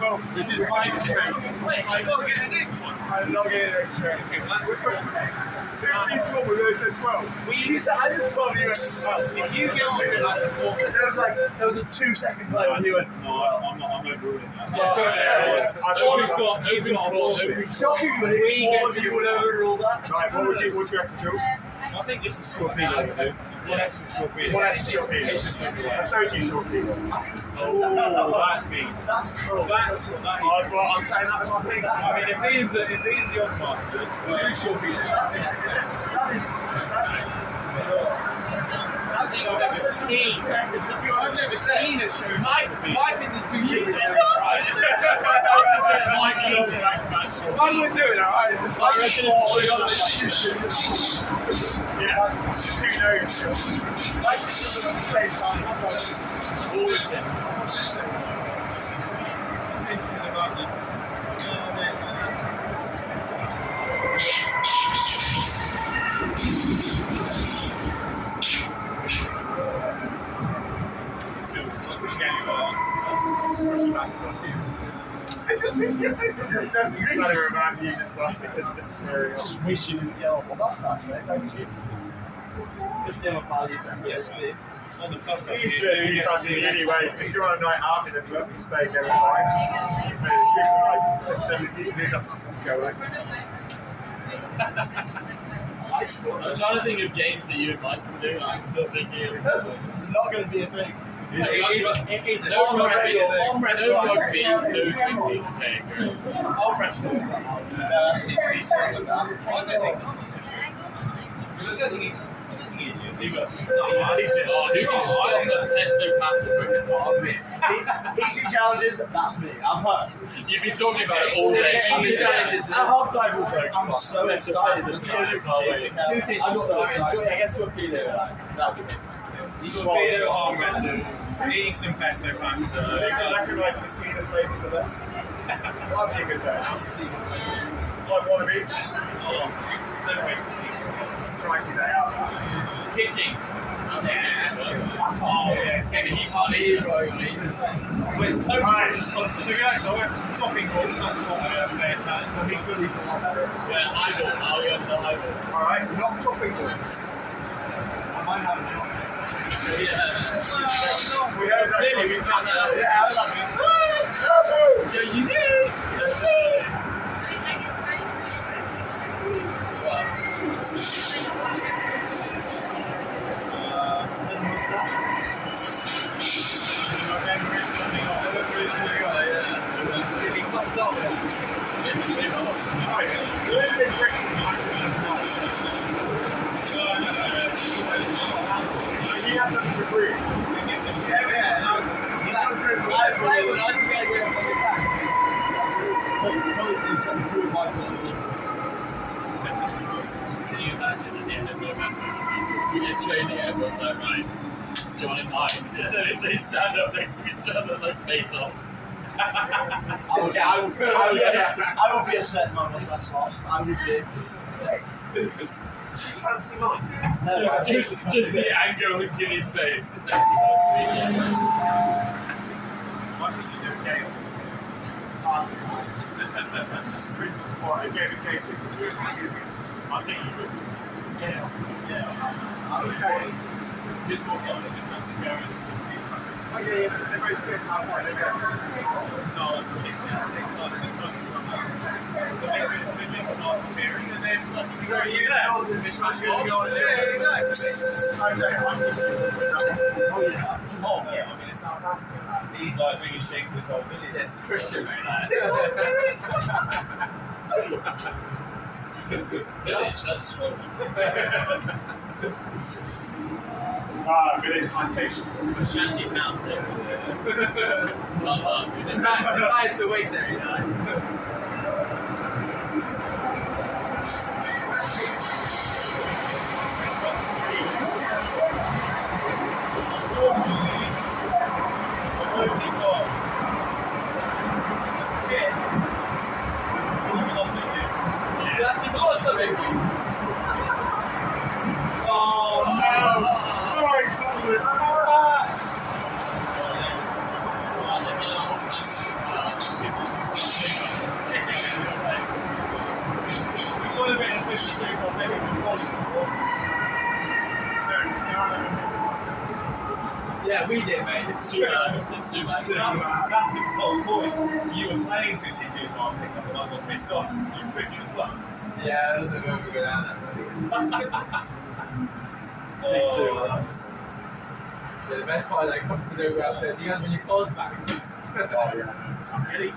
12. This is my train. Wait, I got to get the next one. I'm not getting the next train. Okay, well, that's This one we really said 12. you said I said 12, you went 12. If you get on with it like the 4 There was a 2-second play when you went. No, I'm overruling that. Let's go there. Shockingly, all of you would overrule that. Right, what would you reckon, Jules? I think this is torpedo would do. One extra torpedo. One extra torpedo. A soju torpedo. Oh, that's me. That's cool. That's cool. That is I'm saying that as my thing. I mean, if he is the odd master, then torpedo. I've never seen a show. Mike in the 2 shooters. Mike was doing it, alright? Yeah, 2 no's. Like, at the same time. Always him. What's interesting about them? Nothing's sunny around you, just like just disappearing. Just wishing and yell, well, that's nice, mate. Thank you. Gives him a value this team. On the plus side, You used to do it a few times in the anyway. If you're on a night out in the club, you spray go times. Maybe like 6, 7 people just go away. I'm trying to think of games that you and Mike can do, and I'm still thinking it's not going to be a thing. It is No rugby, no drinking, okay. Arm wrestling. He's good with that. I don't think he is. Who can stop the pesto pasta cricket? Easy challenges, that's me. I'm hurt. You've been talking about it all day. At half time also. I'm so excited. I'm so excited. I guess torpedo. That'll be it. Torpedo, arm wrestle, eating some pesto pasta. Recognise the cedar flavours with us. That'd be a good day. Like one of each. It's a pricey day out. Kicking. Oh yeah, Kevin, you can't eat it. Right. So guys, so we're dropping balls. That's quite a fair challenge. He's really a lot better. Yeah, high ball. I'll go to the high ball. Alright, not dropping balls. I might have a drop. Yeah. We heard that. Clearly, we found that out. Yeah, I love it. Yeah, you did. Can you imagine at the end of November, we get training, everyone's like, right, John and Mike, and then they stand up next to each other like face off. I would be upset if my mustache lost. I would be. Do you fancy mine? Just the anger on Gilly's face. I think you would. Yeah. Okay. Just walk on and just have to go and Okay, yeah, they're both pissed halfway. They go. it's not the big starts appearing and then you go there. This match goes on. Yeah, exactly. I say, I'm Oh yeah, I mean it's South Africa. He's like bringing shake to this whole village. It's Christian, man. Village, that's true. Village plantation. Shanty town too. That's the way every night. Yeah, we did, mate. Superman. That's the whole point. You were playing 52 mile pickup and I got pissed off. You ripped your club. Yeah, I don't know if we go down Big suit. Yeah, the best part is that comes to the ground, you guys when your clothes back. Oh, yeah. I'm getting